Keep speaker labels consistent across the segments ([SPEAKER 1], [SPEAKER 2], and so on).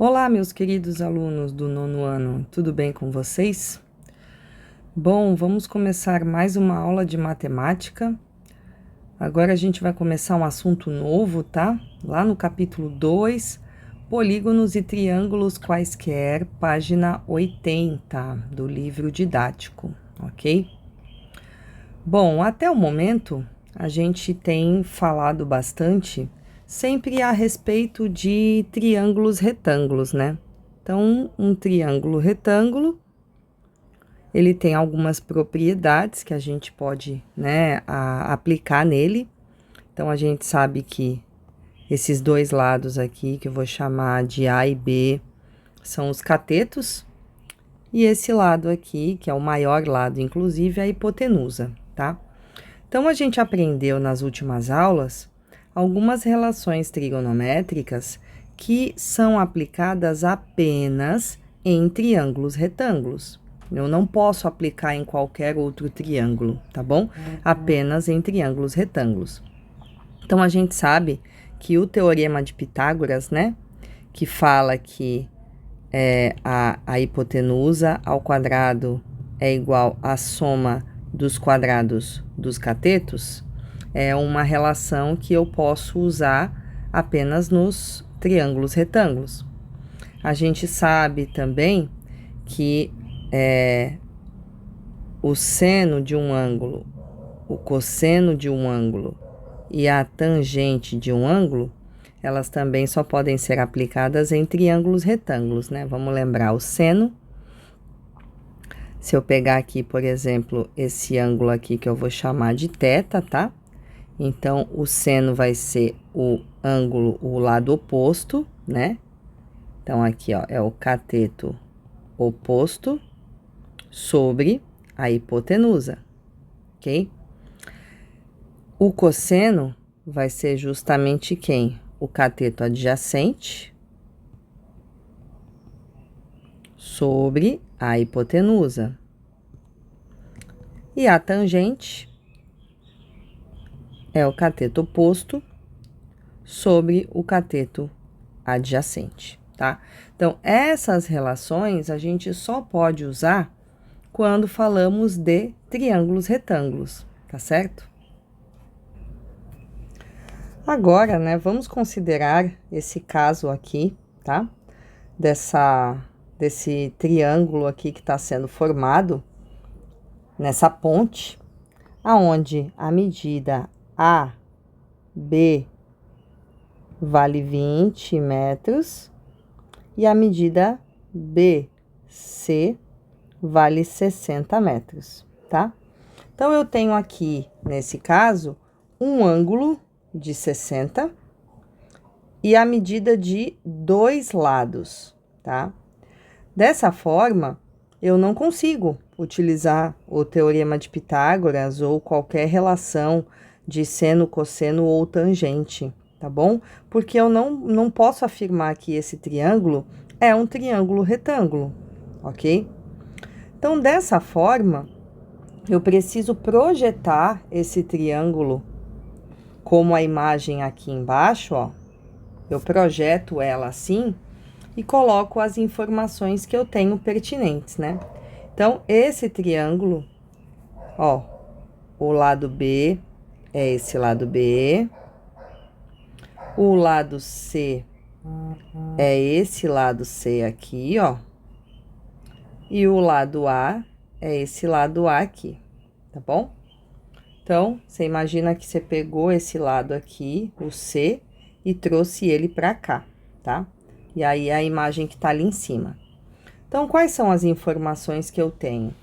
[SPEAKER 1] Olá, meus queridos alunos do nono ano, tudo bem com vocês? Bom, vamos começar mais uma aula de matemática. Agora a gente vai começar um assunto novo, tá? Lá no capítulo 2, polígonos e triângulos quaisquer, página 80 do livro didático, ok? Bom, até o momento a gente tem falado bastante sempre a respeito de triângulos retângulos, né? Então, um triângulo retângulo, ele tem algumas propriedades que a gente pode, né, aplicar nele. Então, a gente sabe que esses dois lados aqui, que eu vou chamar de A e B, são os catetos. E esse lado aqui, que é o maior lado, inclusive, é a hipotenusa, tá? Então, a gente aprendeu nas últimas aulas algumas relações trigonométricas que são aplicadas apenas em triângulos retângulos. Eu não posso aplicar em qualquer outro triângulo, tá bom? Apenas em triângulos retângulos. Então, a gente sabe que o teorema de Pitágoras, né, que fala que a hipotenusa ao quadrado é igual à soma dos quadrados dos catetos, é uma relação que eu posso usar apenas nos triângulos retângulos. A gente sabe também que o seno de um ângulo, o cosseno de um ângulo e a tangente de um ângulo, elas também só podem ser aplicadas em triângulos retângulos, né? Vamos lembrar o seno. Se eu pegar aqui, por exemplo, esse ângulo aqui que eu vou chamar de θ, tá? Então, o seno vai ser o ângulo, o lado oposto, né? Então, aqui, ó, é o cateto oposto sobre a hipotenusa, ok? O cosseno vai ser justamente quem? O cateto adjacente sobre a hipotenusa. E a tangente é o cateto oposto sobre o cateto adjacente, tá? Então, essas relações a gente só pode usar quando falamos de triângulos retângulos, tá certo? Agora, né, vamos considerar esse caso aqui, tá? Desse triângulo aqui que está sendo formado nessa ponte, aonde a medida AB vale 20 metros e a medida BC vale 60 metros, tá? Então, eu tenho aqui, nesse caso, um ângulo de 60 e a medida de dois lados, tá? Dessa forma, eu não consigo utilizar o teorema de Pitágoras ou qualquer relação de seno, cosseno ou tangente, tá bom? Porque eu não posso afirmar que esse triângulo é um triângulo retângulo, ok? Então, dessa forma, eu preciso projetar esse triângulo como a imagem aqui embaixo, ó. Eu projeto ela assim e coloco as informações que eu tenho pertinentes, né? Então, esse triângulo, ó, o lado B é esse lado B, o lado C é esse lado C aqui, ó, e o lado A é esse lado A aqui, tá bom? Então, você imagina que você pegou esse lado aqui, o C, e trouxe ele para cá, tá? E aí, é a imagem que tá ali em cima. Então, quais são as informações que eu tenho?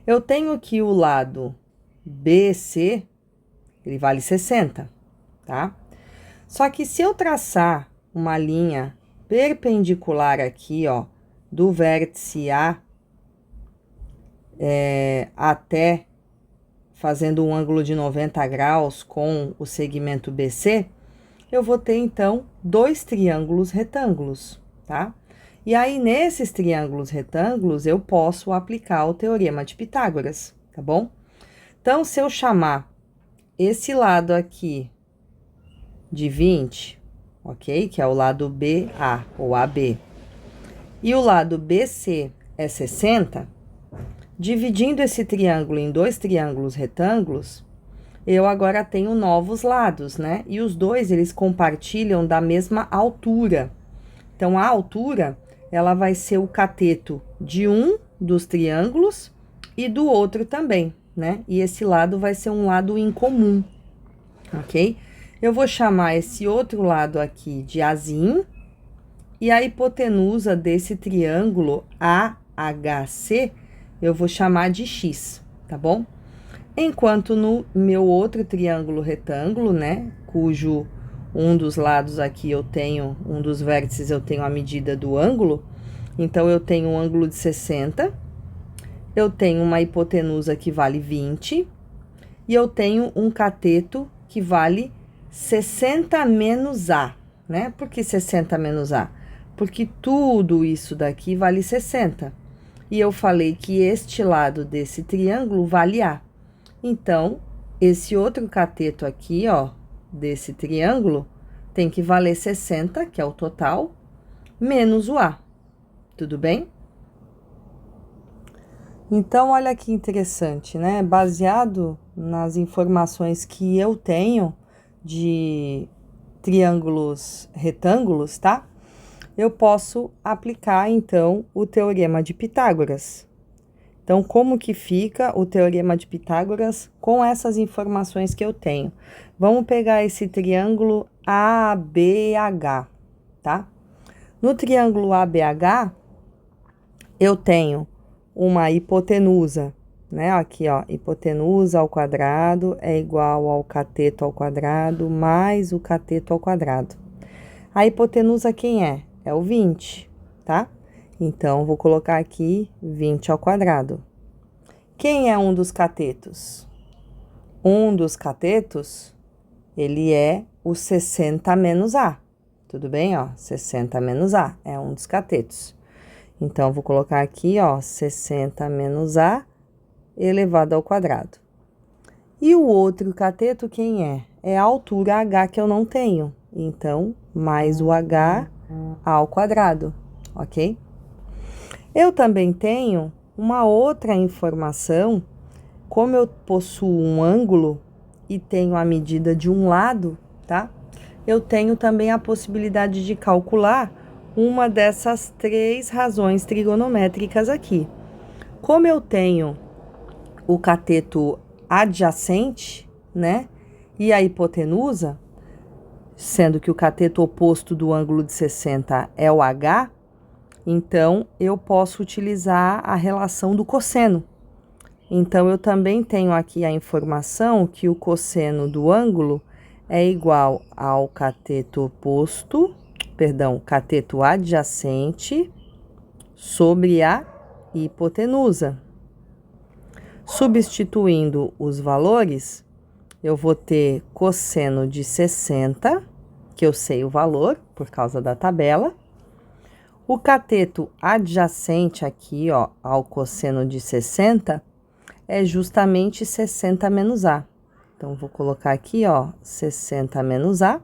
[SPEAKER 1] Eu tenho que o lado BC, ele vale 60, tá? Só que se eu traçar uma linha perpendicular aqui, ó, do vértice A até fazendo um ângulo de 90 graus com o segmento BC, eu vou ter, então, dois triângulos retângulos, tá? E aí, nesses triângulos retângulos, eu posso aplicar o teorema de Pitágoras, tá bom? Então, se eu chamar esse lado aqui de 20, ok? Que é o lado BA ou AB. E o lado BC é 60. Dividindo esse triângulo em dois triângulos retângulos, eu agora tenho novos lados, né? E os dois, eles compartilham da mesma altura. Então, a altura, ela vai ser o cateto de um dos triângulos e do outro também, né? E esse lado vai ser um lado em comum, ok? Eu vou chamar esse outro lado aqui de Azinho, e a hipotenusa desse triângulo AHC, eu vou chamar de X, tá bom? Enquanto no meu outro triângulo retângulo, né, cujo um dos lados aqui eu tenho, um dos vértices eu tenho a medida do ângulo, então eu tenho um ângulo de 60, eu tenho uma hipotenusa que vale 20, e eu tenho um cateto que vale 60 menos A, né? Por que 60 menos A? Porque tudo isso daqui vale 60. E eu falei que este lado desse triângulo vale A. Então, esse outro cateto aqui, ó, desse triângulo, tem que valer 60, que é o total, menos o A. Tudo bem? Então, olha que interessante, né? Baseado nas informações que eu tenho de triângulos retângulos, tá? Eu posso aplicar, então, o Teorema de Pitágoras. Então, como que fica o Teorema de Pitágoras com essas informações que eu tenho? Vamos pegar esse triângulo ABH, tá? No triângulo ABH, eu tenho uma hipotenusa, né? Aqui, ó, hipotenusa ao quadrado é igual ao cateto ao quadrado mais o cateto ao quadrado. A hipotenusa quem é? É o 20, tá? Então, vou colocar aqui 20 ao quadrado. Quem é um dos catetos? Um dos catetos, ele é o 60 menos A. Tudo bem, ó? 60 menos A é um dos catetos. Então, vou colocar aqui, ó, 60 menos A elevado ao quadrado. E o outro cateto, quem é? É a altura H que eu não tenho. Então, mais o H ao quadrado, ok? Eu também tenho uma outra informação, como eu possuo um ângulo e tenho a medida de um lado, tá? Eu tenho também a possibilidade de calcular uma dessas três razões trigonométricas aqui. Como eu tenho o cateto adjacente, né? E a hipotenusa, sendo que o cateto oposto do ângulo de 60 é o H, então eu posso utilizar a relação do cosseno. Então, eu também tenho aqui a informação que o cosseno do ângulo é igual ao cateto oposto, perdão, cateto adjacente sobre a hipotenusa. Substituindo os valores, eu vou ter cosseno de 60, que eu sei o valor por causa da tabela. O cateto adjacente aqui, ó, ao cosseno de 60, é justamente 60 menos A. Então, vou colocar aqui, ó, 60 menos A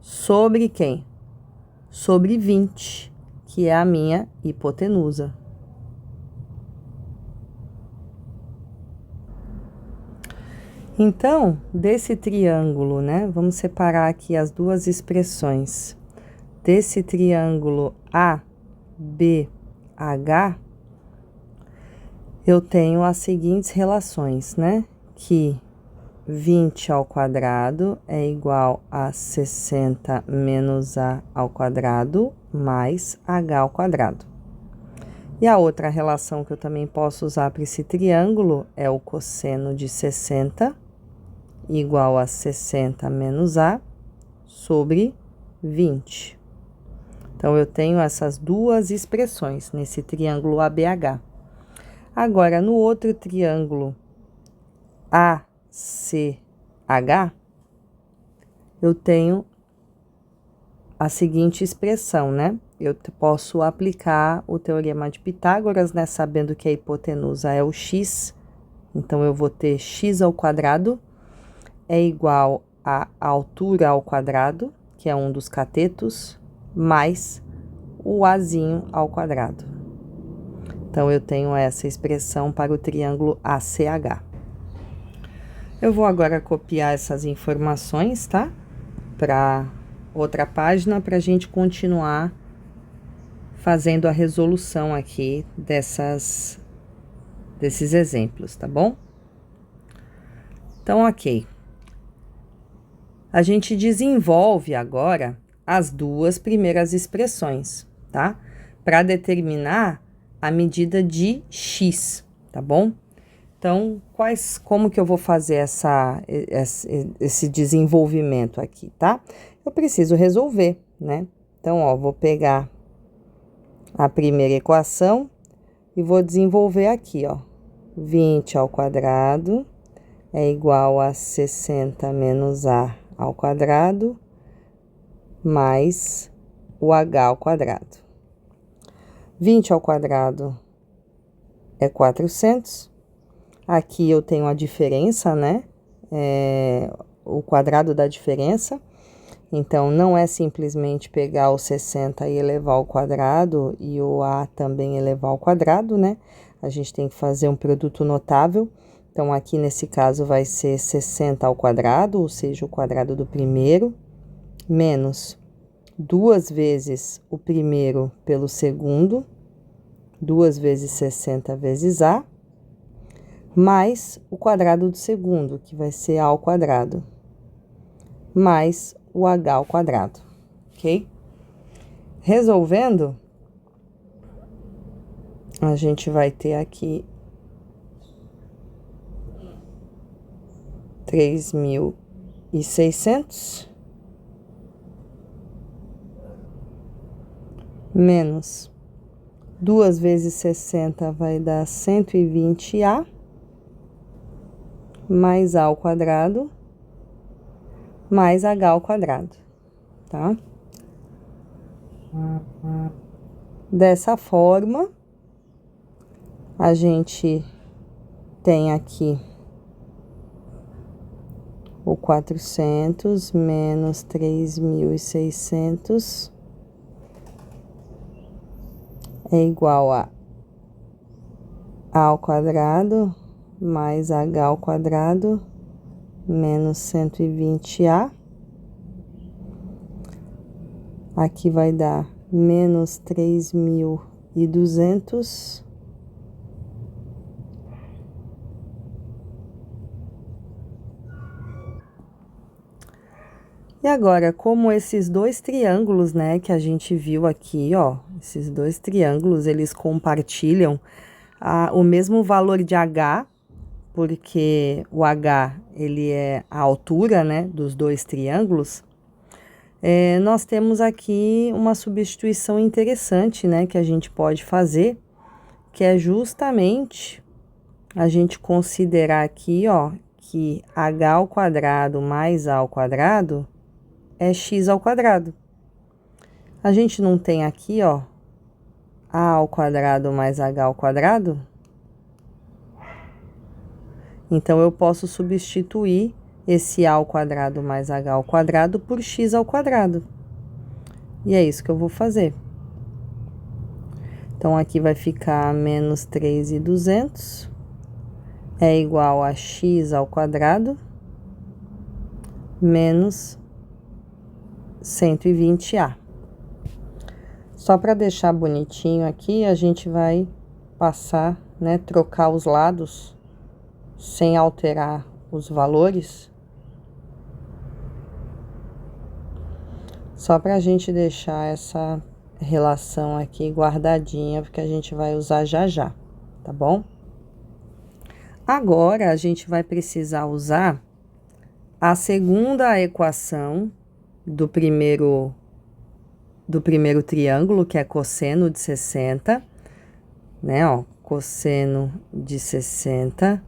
[SPEAKER 1] sobre quem? Sobre 20, que é a minha hipotenusa. Então, desse triângulo, né, vamos separar aqui as duas expressões. Desse triângulo ABH, eu tenho as seguintes relações, né? Que 20 ao quadrado é igual a 60 menos A ao quadrado mais H ao quadrado. E a outra relação que eu também posso usar para esse triângulo é o cosseno de 60 igual a 60 menos A sobre 20. Então, eu tenho essas duas expressões nesse triângulo ABH. Agora, no outro triângulo ACH, eu tenho a seguinte expressão, né? Eu posso aplicar o Teorema de Pitágoras, né? Sabendo que a hipotenusa é o x, então eu vou ter x ao quadrado é igual a altura ao quadrado, que é um dos catetos, mais o Azinho ao quadrado. Então, eu tenho essa expressão para o triângulo ACH. Eu vou agora copiar essas informações, tá? Para outra página, para a gente continuar fazendo a resolução aqui desses exemplos, tá bom? Então, ok. A gente desenvolve agora as duas primeiras expressões, tá? Para determinar a medida de x, tá bom? Então, como que eu vou fazer esse desenvolvimento aqui, tá? Eu preciso resolver, né? Então, ó, vou pegar a primeira equação e vou desenvolver aqui, ó. 20 ao quadrado é igual a 60 menos a ao quadrado mais o h ao quadrado. 20 ao quadrado é 400. Aqui eu tenho a diferença, né? O quadrado da diferença. Então, não é simplesmente pegar o 60 e elevar ao quadrado e o a também elevar ao quadrado, né? A gente tem que fazer um produto notável. Então, aqui nesse caso vai ser 60 ao quadrado, ou seja, o quadrado do primeiro, menos 2 vezes o primeiro pelo segundo, 2 vezes 60 vezes a, mais o quadrado do segundo, que vai ser a ao quadrado, mais o h ao quadrado, ok? Resolvendo, a gente vai ter aqui 3.600 menos 2 vezes 60 vai dar 120a, mais a ao quadrado, mais h ao quadrado, tá? Dessa forma, a gente tem aqui o 400 menos 3.600 é igual a ao quadrado mais h ao quadrado menos 120a. Aqui vai dar menos 3.200. E agora, como esses dois triângulos, né, que a gente viu aqui, ó, esses dois triângulos, eles compartilham o mesmo valor de h, porque o h, ele é a altura, né, dos dois triângulos, nós temos aqui uma substituição interessante, né, que a gente pode fazer, que é justamente a gente considerar aqui, ó, que h ao quadrado mais a ao quadrado é x ao quadrado. A gente não tem aqui, ó, a ao quadrado mais h ao quadrado? Então, eu posso substituir esse a ao quadrado mais h ao quadrado por x ao quadrado. E é isso que eu vou fazer. Então, aqui vai ficar menos 3.200 é igual a x ao quadrado menos 120a. Só para deixar bonitinho aqui, a gente vai passar, né, trocar os lados sem alterar os valores. Só para a gente deixar essa relação aqui guardadinha, porque a gente vai usar já já, tá bom? Agora, a gente vai precisar usar a segunda equação do primeiro triângulo, que é cosseno de 60, né, ó, cosseno de 60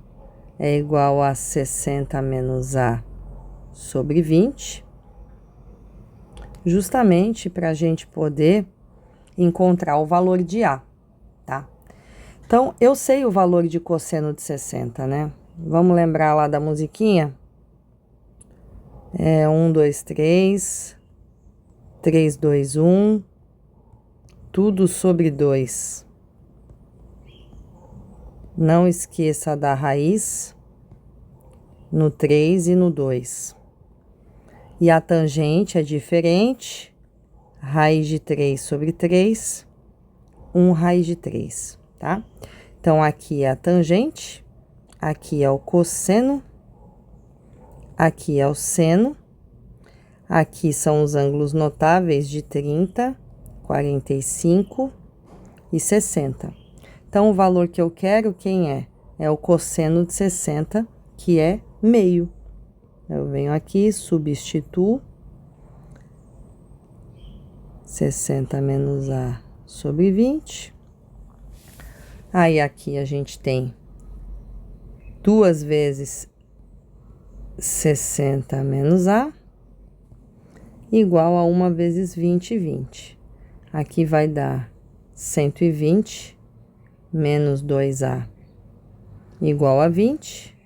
[SPEAKER 1] é igual a 60 menos a sobre 20, justamente para a gente poder encontrar o valor de a, tá? Então, eu sei o valor de cosseno de 60, né? Vamos lembrar lá da musiquinha? 1, 2, 3... 3, 2, 1, tudo sobre 2. Não esqueça da raiz no 3 e no 2. E a tangente é diferente, raiz de 3 sobre 3, 1 raiz de 3, tá? Então, aqui é a tangente, aqui é o cosseno, aqui é o seno, aqui são os ângulos notáveis de 30, 45 e 60. Então, o valor que eu quero, quem é? É o cosseno de 60, que é meio. Eu venho aqui, substituo 60 menos A sobre 20. Aí, aqui a gente tem 2 vezes 60 menos A, igual a 1 vezes 20, 20. Aqui vai dar 120 menos 2A igual a 20.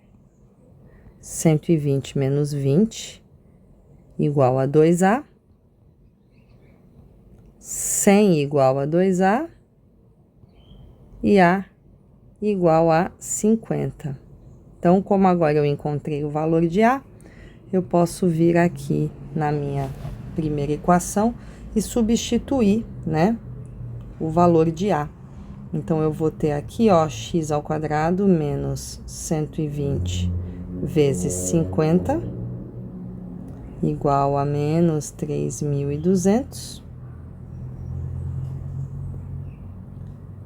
[SPEAKER 1] 120 menos 20 igual a 2A. 100 igual a 2A. E A igual a 50. Então, como agora eu encontrei o valor de A, eu posso vir aqui na minha primeira equação e substituir, né, o valor de A. Então, eu vou ter aqui, ó, x ao quadrado menos 120 vezes 50, igual a menos 3.200.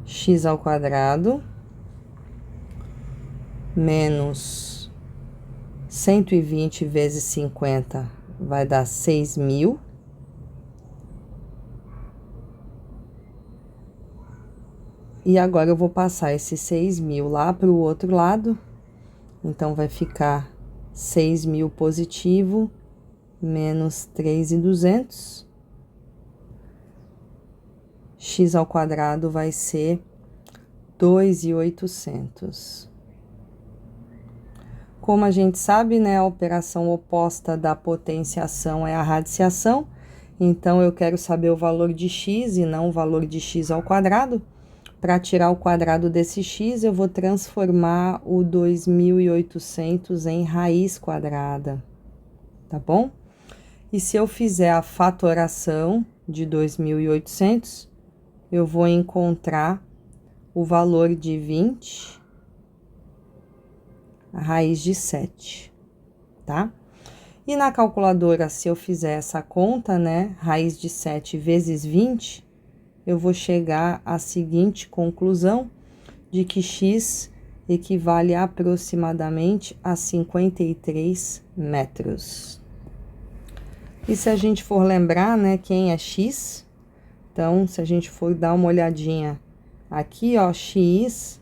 [SPEAKER 1] X ao quadrado menos 120 vezes 50 vai dar 6.000. E agora eu vou passar esse 6.000 lá para o outro lado. Então, vai ficar 6.000 positivo menos 3.200. X ao quadrado vai ser 2.800. Como a gente sabe, né, a operação oposta da potenciação é a radiciação. Então, eu quero saber o valor de x e não o valor de x ao quadrado. Para tirar o quadrado desse x, eu vou transformar o 2.800 em raiz quadrada, tá bom? E se eu fizer a fatoração de 2.800, eu vou encontrar o valor de 20, a raiz de 7, tá? E na calculadora, se eu fizer essa conta, né, raiz de 7 vezes 20, eu vou chegar à seguinte conclusão, de que x equivale aproximadamente a 53 metros. E se a gente for lembrar, né, quem é x? Então, se a gente for dar uma olhadinha aqui, ó, x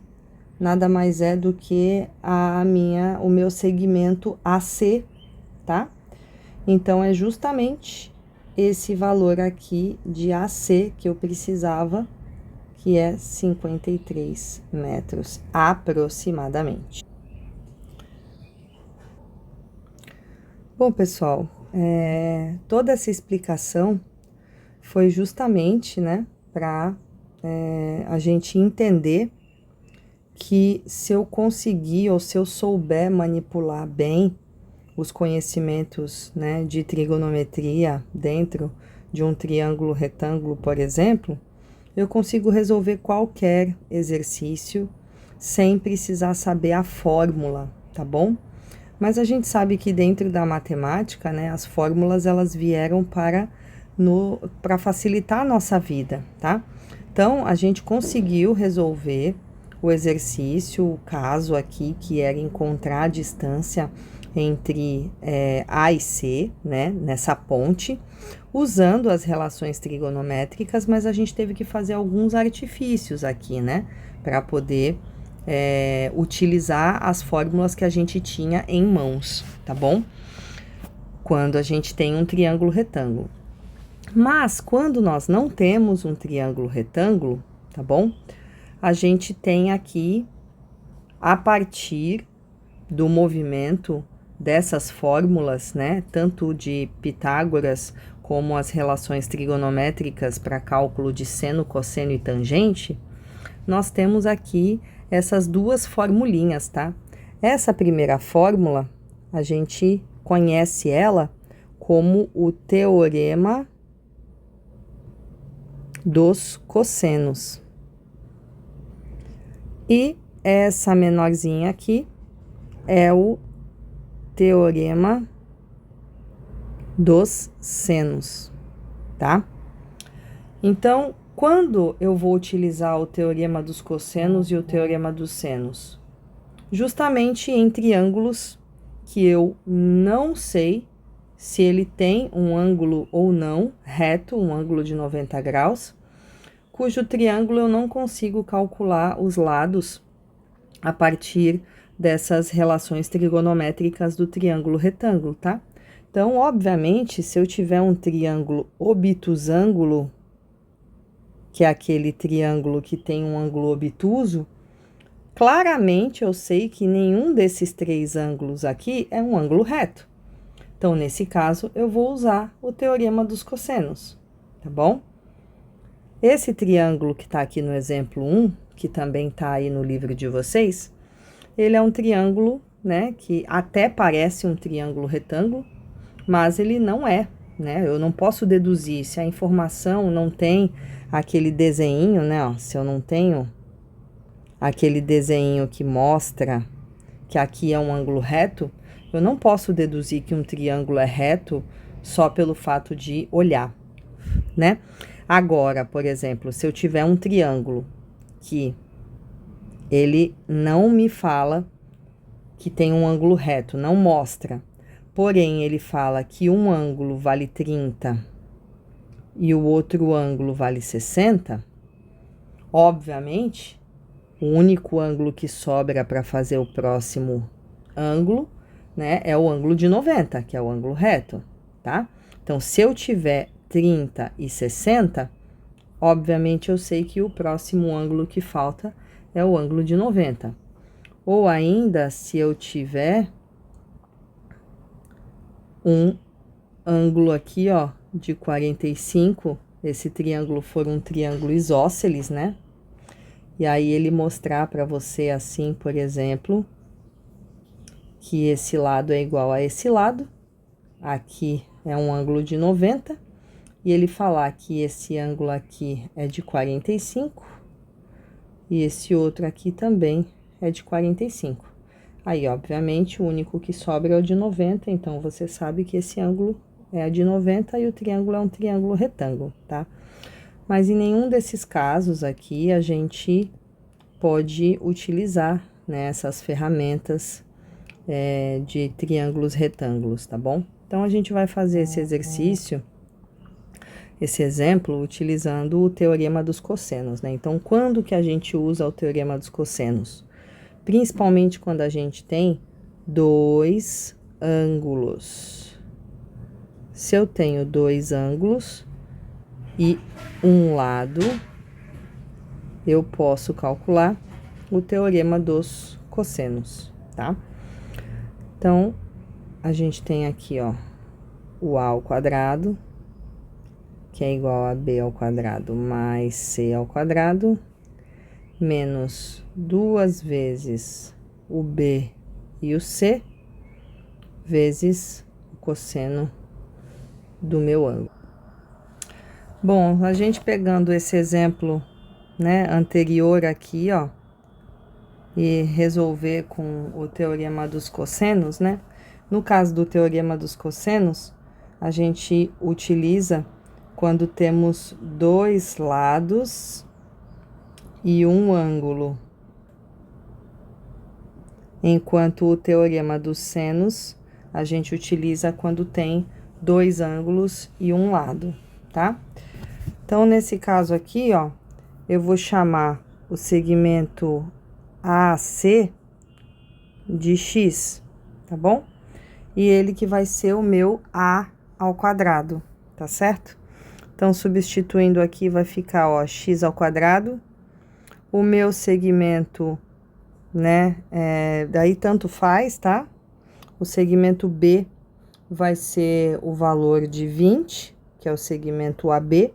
[SPEAKER 1] nada mais é do que o meu segmento AC, tá? Então, é justamente esse valor aqui de AC que eu precisava, que é 53 metros, aproximadamente. Bom, pessoal, toda essa explicação foi justamente, né, para a gente entender que se eu conseguir ou se eu souber manipular bem os conhecimentos, né, de trigonometria dentro de um triângulo retângulo, por exemplo, eu consigo resolver qualquer exercício sem precisar saber a fórmula, tá bom? Mas a gente sabe que dentro da matemática, né, as fórmulas elas vieram para facilitar a nossa vida, tá? Então, a gente conseguiu resolver o exercício, o caso aqui, que era encontrar a distância entre A e C, né, nessa ponte, usando as relações trigonométricas, mas a gente teve que fazer alguns artifícios aqui, né, para poder utilizar as fórmulas que a gente tinha em mãos, tá bom? Quando a gente tem um triângulo retângulo. Mas, quando nós não temos um triângulo retângulo, tá bom? A gente tem aqui, a partir do movimento dessas fórmulas, né? Tanto de Pitágoras como as relações trigonométricas para cálculo de seno, cosseno e tangente, nós temos aqui essas duas formulinhas, tá? Essa primeira fórmula, a gente conhece ela como o teorema dos cossenos. E essa menorzinha aqui é o teorema dos senos, tá? Então, quando eu vou utilizar o teorema dos cossenos e o teorema dos senos? Justamente em triângulos que eu não sei se ele tem um ângulo ou não reto, um ângulo de 90 graus, cujo triângulo eu não consigo calcular os lados a partir dessas relações trigonométricas do triângulo retângulo, tá? Então, obviamente, se eu tiver um triângulo obtusângulo, que é aquele triângulo que tem um ângulo obtuso, claramente eu sei que nenhum desses três ângulos aqui é um ângulo reto. Então, nesse caso, eu vou usar o teorema dos cossenos, tá bom? Esse triângulo que está aqui no exemplo 1, que também está aí no livro de vocês, ele é um triângulo, né, que até parece um triângulo retângulo, mas ele não é, né? Eu não posso deduzir se a informação não tem aquele desenho, né? Ó, se eu não tenho aquele desenho que mostra que aqui é um ângulo reto, eu não posso deduzir que um triângulo é reto só pelo fato de olhar, né? Agora, por exemplo, se eu tiver um triângulo que ele não me fala que tem um ângulo reto, não mostra, porém ele fala que um ângulo vale 30 e o outro ângulo vale 60, obviamente, o único ângulo que sobra para fazer o próximo ângulo, né, é o ângulo de 90, que é o ângulo reto, tá? Então, se eu tiver 30 e 60, obviamente eu sei que o próximo ângulo que falta é o ângulo de 90. Ou ainda, se eu tiver um ângulo aqui, ó, de 45, esse triângulo for um triângulo isósceles, né? E aí ele mostrar para você assim, por exemplo, que esse lado é igual a esse lado, aqui é um ângulo de 90, e ele falar que esse ângulo aqui é de 45, e esse outro aqui também é de 45. Aí, obviamente, o único que sobra é o de 90, então você sabe que esse ângulo é de 90 e o triângulo é um triângulo retângulo, tá? Mas em nenhum desses casos aqui a gente pode utilizar, né, essas ferramentas de triângulos retângulos, tá bom? Então, a gente vai fazer esse exercício, esse exemplo, utilizando o teorema dos cossenos, né? Então, quando que a gente usa o teorema dos cossenos? Principalmente quando a gente tem dois ângulos. Se eu tenho dois ângulos e um lado, eu posso calcular o teorema dos cossenos, tá? Então, a gente tem aqui, ó, o a ao quadrado, que é igual a b ao quadrado mais c ao quadrado, menos 2 vezes o b e o c, vezes o cosseno do meu ângulo. Bom, a gente pegando esse exemplo, né, anterior aqui, ó, e resolver com o teorema dos cossenos, né? No caso do teorema dos cossenos, a gente utiliza quando temos dois lados e um ângulo, enquanto o teorema dos senos a gente utiliza quando tem dois ângulos e um lado, tá? Então, nesse caso aqui, ó, eu vou chamar o segmento AC de x, tá bom? E ele que vai ser o meu A ao quadrado, tá certo? Então, substituindo aqui, vai ficar, ó, x ao quadrado. O meu segmento, né, daí tanto faz, tá? O segmento B vai ser o valor de 20, que é o segmento AB.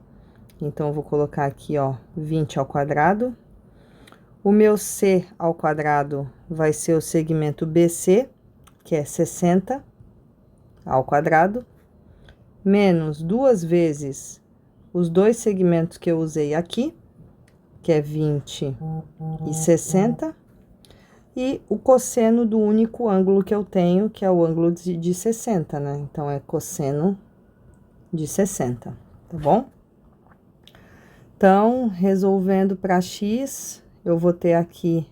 [SPEAKER 1] Então, eu vou colocar aqui, ó, 20 ao quadrado. O meu C ao quadrado vai ser o segmento BC, que é 60 ao quadrado, menos 2 vezes os dois segmentos que eu usei aqui, que é 20 e 60, e o cosseno do único ângulo que eu tenho, que é o ângulo de 60, né? Então, é cosseno de 60, tá bom? Então, resolvendo para x, eu vou ter aqui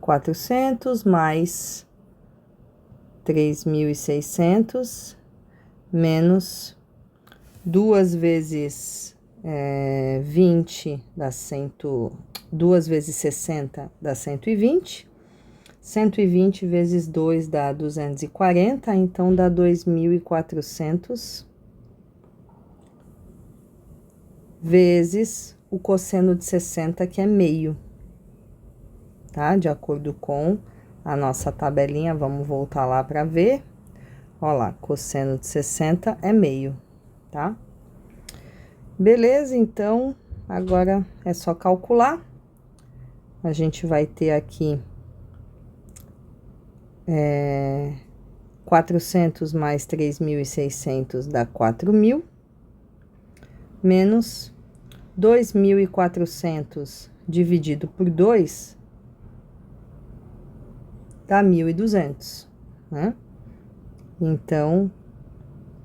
[SPEAKER 1] 400 mais 3.600 menos 2 vezes 20 dá 2 vezes 60 dá 120. 120 vezes 2 dá 240, então dá 2.400 vezes o cosseno de 60, que é meio, tá? De acordo com a nossa tabelinha, vamos voltar lá para ver. Ó lá, cosseno de 60 é meio, tá? Beleza, então, agora é só calcular. A gente vai ter aqui 400 mais 3.600 dá 4.000, menos 2.400 dividido por 2 dá 1.200, né? Então,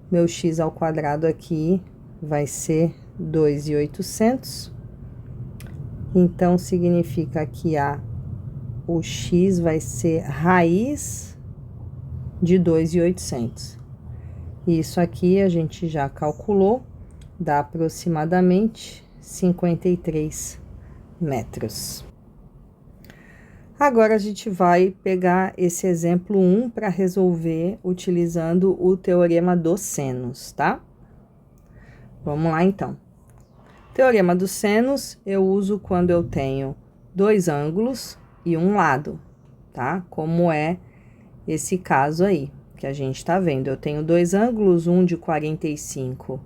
[SPEAKER 1] meu x ao quadrado aqui vai ser 2.800. Então, significa que o x vai ser raiz de 2.800. Isso aqui a gente já calculou, dá aproximadamente 53 metros. Agora, a gente vai pegar esse exemplo 1 para resolver utilizando o teorema dos senos, tá? Vamos lá, então. Teorema dos senos eu uso quando eu tenho dois ângulos e um lado, tá? Como é esse caso aí, que a gente tá vendo. Eu tenho dois ângulos, um de 45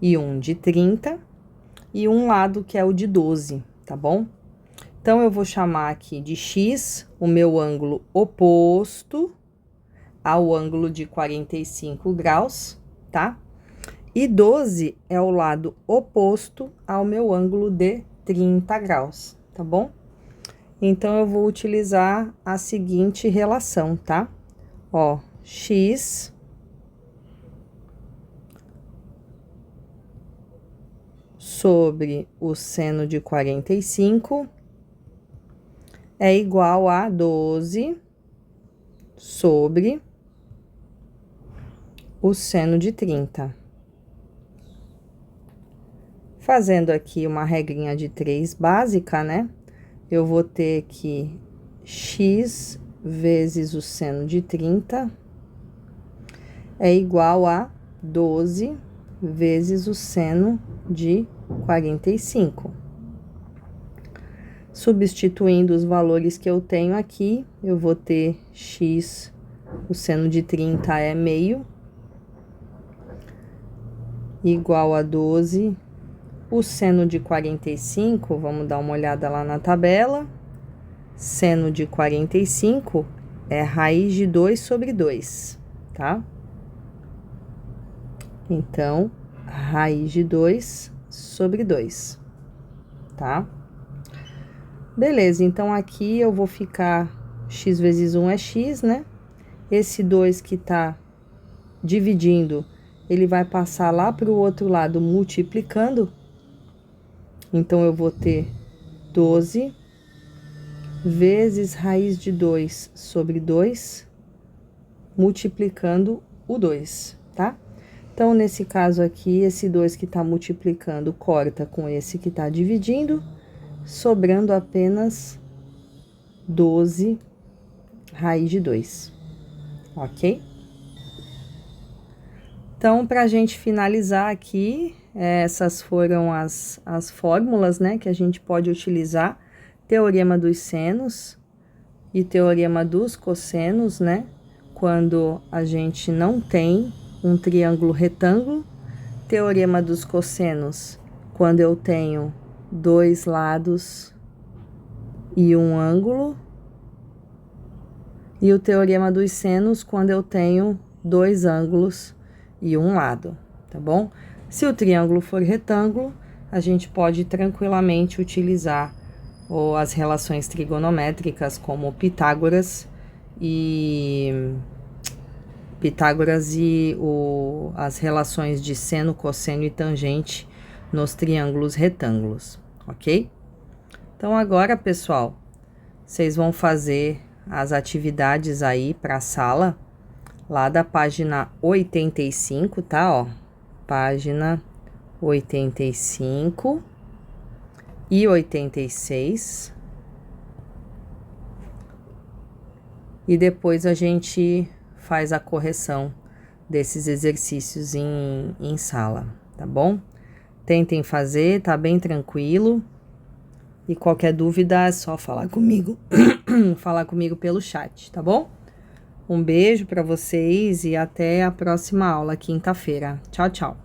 [SPEAKER 1] e um de 30, e um lado que é o de 12, tá bom? Então, eu vou chamar aqui de x o meu ângulo oposto ao ângulo de 45 graus, tá? E 12 é o lado oposto ao meu ângulo de 30 graus, tá bom? Então, eu vou utilizar a seguinte relação, tá? Ó, x sobre o seno de 45 é igual a 12 sobre o seno de 30. Fazendo aqui uma regrinha de 3 básica, né? Eu vou ter que x vezes o seno de 30 é igual a 12 vezes o seno de 45. Substituindo os valores que eu tenho aqui, eu vou ter x, o seno de 30 é meio, igual a 12. O seno de 45, vamos dar uma olhada lá na tabela. Seno de 45 é raiz de 2 sobre 2, tá? Então, raiz de 2 sobre 2, tá? Beleza, então aqui eu vou ficar x vezes 1 é x, né? Esse 2 que tá dividindo, ele vai passar lá para o outro lado multiplicando. Então, eu vou ter 12 vezes raiz de 2 sobre 2, multiplicando o 2, tá? Então, nesse caso aqui, esse 2 que tá multiplicando corta com esse que tá dividindo, sobrando apenas 12 raiz de 2, ok? Então, para a gente finalizar aqui, essas foram as fórmulas, né, que a gente pode utilizar. Teorema dos senos e teorema dos cossenos, né, quando a gente não tem um triângulo retângulo. teorema dos cossenos quando eu tenho 2 lados e um ângulo. E o teorema dos senos quando eu tenho 2 ângulos e um lado, tá bom? Se o triângulo for retângulo, a gente pode tranquilamente utilizar as relações trigonométricas como Pitágoras e as relações de seno, cosseno e tangente nos triângulos retângulos, ok? Então agora, pessoal, vocês vão fazer as atividades aí para a sala, lá da página 85, tá? Ó, página 85 e 86. E depois a gente faz a correção desses exercícios em sala, tá bom? Tentem fazer, tá bem tranquilo. E qualquer dúvida é só falar comigo, falar comigo pelo chat, tá bom? Um beijo para vocês e até a próxima aula, quinta-feira. Tchau, tchau.